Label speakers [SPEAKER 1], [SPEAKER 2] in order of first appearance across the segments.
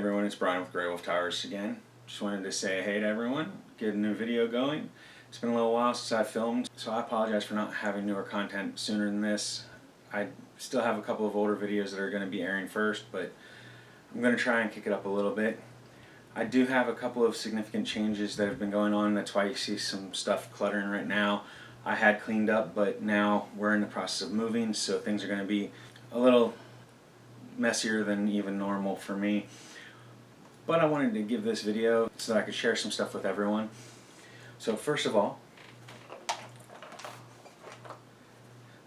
[SPEAKER 1] everyone, it's Brian with GreyWolf Towers again. Just wanted to say hey to everyone, get a new video going. It's been a little while since I filmed, so I apologize for not having newer content sooner than this. I still have a couple of older videos that are going to be airing first, but I'm going to try and kick it up a little bit. I do have a couple of significant changes that have been going on. That's why you see some stuff cluttering right now. I had cleaned up, but now we're in the process of moving, so things are going to be a little messier than even normal for me. But I wanted to give this video so that I could share some stuff with everyone. So first of all,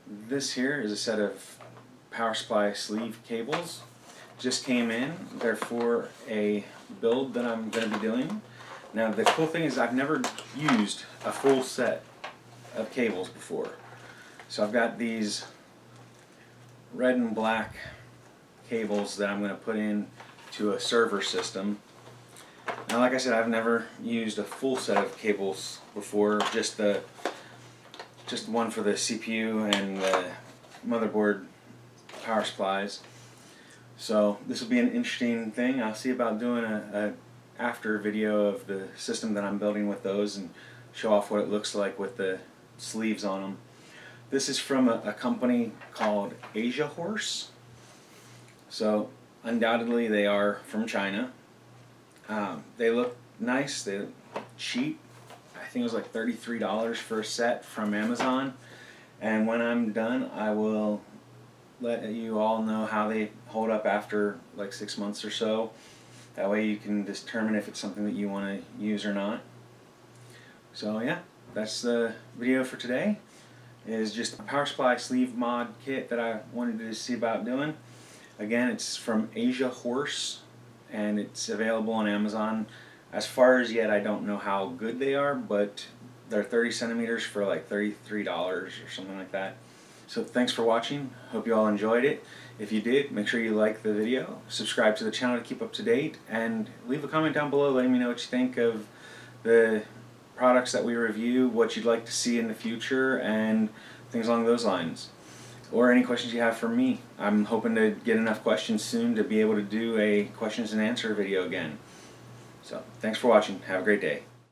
[SPEAKER 1] this here is a set of power supply sleeve cables. Just came in. They're for a build that I'm going to be doing. Now the cool thing is I've never used a full set of cables before. So I've got these red and black cables that I'm going to put in to a server system. Now like I said, I've never used a full set of cables before, just one for the CPU and the motherboard power supplies. So this will be an interesting thing. I'll see about doing a after video of the system that I'm building with those and show off what it looks like with the sleeves on them. This is from a company called AsiaHorse. So undoubtedly they are from China. They look nice, they look cheap. I think it was like $33 for a set from Amazon. And when I'm done, I will let you all know how they hold up after like 6 months or so. That way you can determine if it's something that you want to use or not. So yeah, that's the video for today. It is just a power supply sleeve mod kit that I wanted to see about doing. Again, it's from AsiaHorse and it's available on Amazon. As far as yet, I don't know how good they are, but they're 30 centimeters for like $33 or something like that. So thanks for watching. Hope you all enjoyed it. If you did, make sure you like the video, subscribe to the channel to keep up to date, and leave a comment down below letting me know what you think of the products that we review, what you'd like to see in the future, and things along those lines. Or any questions you have for me. I'm hoping to get enough questions soon to be able to do a questions and answer video again. So thanks for watching. Have a great day.